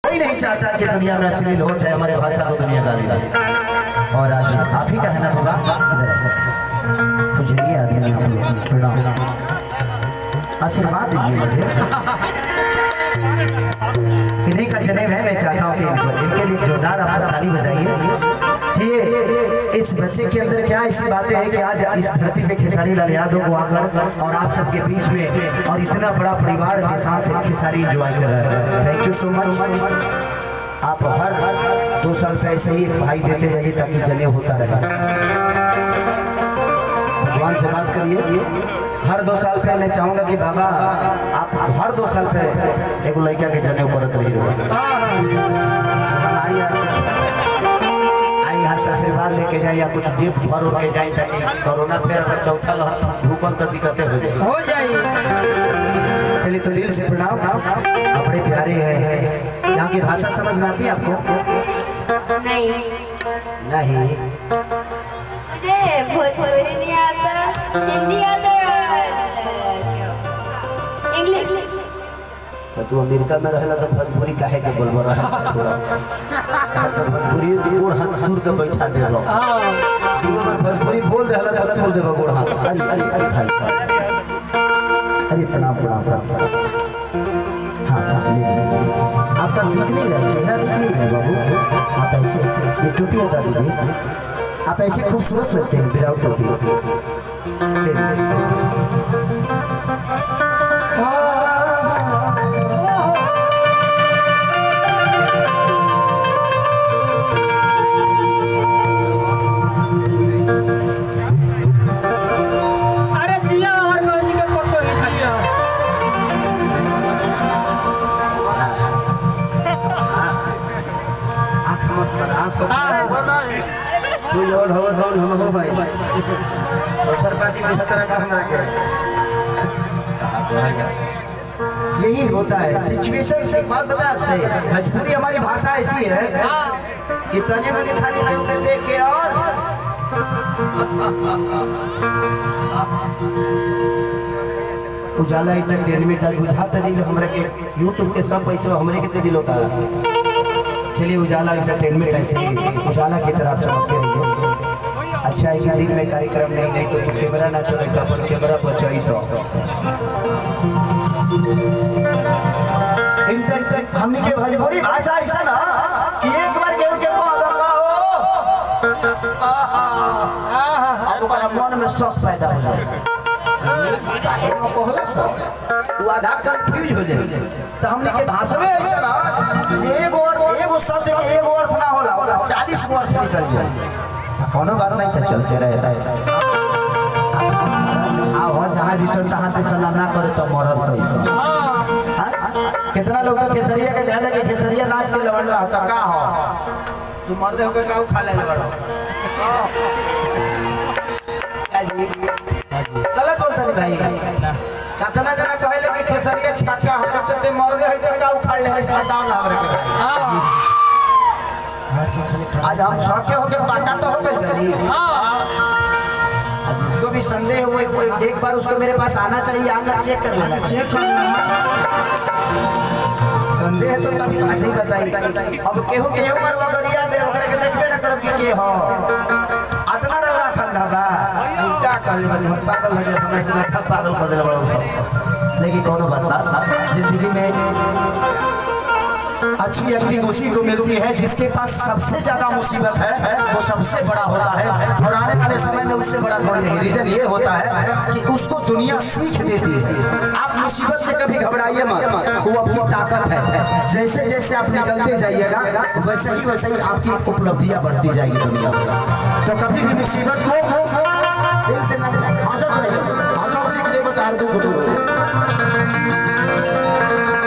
कोई नहीं चाहता कि दुनिया में अश्लील हो, चाहे हमारे भाषा को दुनिया गाली दे। और आज आप ही का है ना बाबा, तुझे ये आदमी आप लोग प्रणाम, आशीर्वाद दीजिए मुझे। इन्हीं का जन्म है, मैं चाहता हूँ कि इनके लिए जोरदार आप सब ताली बजाइए। ये इस बच्चे के अंदर क्या ऐसी बातें हैं कि आज इस धरती पे खेसारी लाल यादव को आकर और आप सबके बीच में और इतना बड़ा परिवार के साथ खेसारी एंजॉय कर रहा है। Thank you so much. आप हर 2 साल पे ऐसे ही भाई देते रहिए ताकि जने होता रहे। भगवान से बात करिए। हर 2 साल पे मैं चाहूंगा कि बाबा आप हर 2 साल पे एक लड़का के जने करत रहिए। आशीर्वाद लेके जाए या कुछ जेब भर उड़ के जाए ताकि कोरोना फिर अगर चौथा लहर भूकंप तो दिक्कतें हो जाए। चलिए तो दिल से प्रणाम। आप बड़े प्यारे हैं। यहाँ की भाषा समझ में आती है आपको? नहीं नहीं, मुझे भोजपुरी नहीं आता, हिंदी आता, इंग्लिश। तू अमेरिका में रहला तो भोजपुरी काहे के बोलबो रहा छोड़ा। यार तो भोजपुरी गोड़ हाथ दूर के बैठा देबो। तू भोजपुरी बोल देला तब तोड़ देबो गोड़ हाथ। अरे अरे अरे भाई, अरे प्रणाम प्रणाम प्रणाम। हाँ आपका दिख नहीं रहा, चेहरा दिख नहीं रहा बाबू। आप ऐसे ऐसे ये टोपी हटा दीजिए। आप ऐसे खूबसूरत लगते हैं विदाउट टोपी। तू और हो हम हो भाई दोसर पार्टी में खतरा का हमरा के यही होता है सिचुएशन से। बात बता आपसे, भोजपुरी हमारी भाषा ऐसी है कि तने मने खाली लोग के देख के और उजाला एंटरटेनमेंट आज बुझाता जी हमरा के YouTube के सब पैसा हमरे के दे दिलो का। चलिए उजाला एंटरटेनमेंट ऐसे उजाला की तरफ चमकते रहिए। अच्छा है कि दिन में कार्यक्रम नहीं तो कैमरा ना चले तो अपन कैमरा पर चढ़ी तो इंटरटेनमेंट हमनी के भोजपुरी भाषा ऐसा ना कि एक बार केहू के कह दो अब ओकरा मन में शौक पैदा हो जाए। काहे न कहला सर वो आधा कंफ्यूज हो जाए। तो हमनी के भाषा में ऐसा ना जे एगो शब्द के एगो अर्थ ना होला 40 गो अर्थ निकल जाए। तो कोनो बात नहीं तो चलते रहे। आओ जहाँ जिसन तहाँ से चला ना करे तो मरद तो ऐसा। कितना लोग तो खेसरिया के कहले कि खेसरिया नाच के लवण रहा तो का हो तू मर्दे होके का खा ले लवण गलत बोलता नहीं भाई। कितना जना कहले कि खेसरिया छाका हमरा ते मर्दे है तो का उखाड़ ले बताओ ना हमरा के। आज हम शौके होके बाटा तो हो गई। जिसको भी संदेह हो एक बार उसको मेरे पास आना चाहिए, आकर चेक कर लेना। चेक संदेह तो कभी ऐसे ही बताई। अब केहू पर वगरिया दे ओकरे के देखबे ना करब के हो आतना रहा खंडा बा क्या कर ले हम पागल हो गए। हमरा इतना पागल बदल बड़ा सब। लेकिन कोनो बात ना, जिंदगी में अच्छी अच्छी उसी को मिलती है जिसके पास सबसे ज्यादा मुसीबत है वो सबसे बड़ा होता है। और आने वाले समय में उससे बड़ा कोई नहीं। रीजन ये होता है कि उसको दुनिया सीख देती है। आप मुसीबत से कभी घबराइए मत, वो आपकी ताकत है। जैसे जैसे आप निकलते जाइएगा वैसे ही आपकी उपलब्धियां बढ़ती जाएगी दुनिया में। तो कभी भी मुसीबत को दिल से हंसत रहिए, हंसो सीख ले बता दुख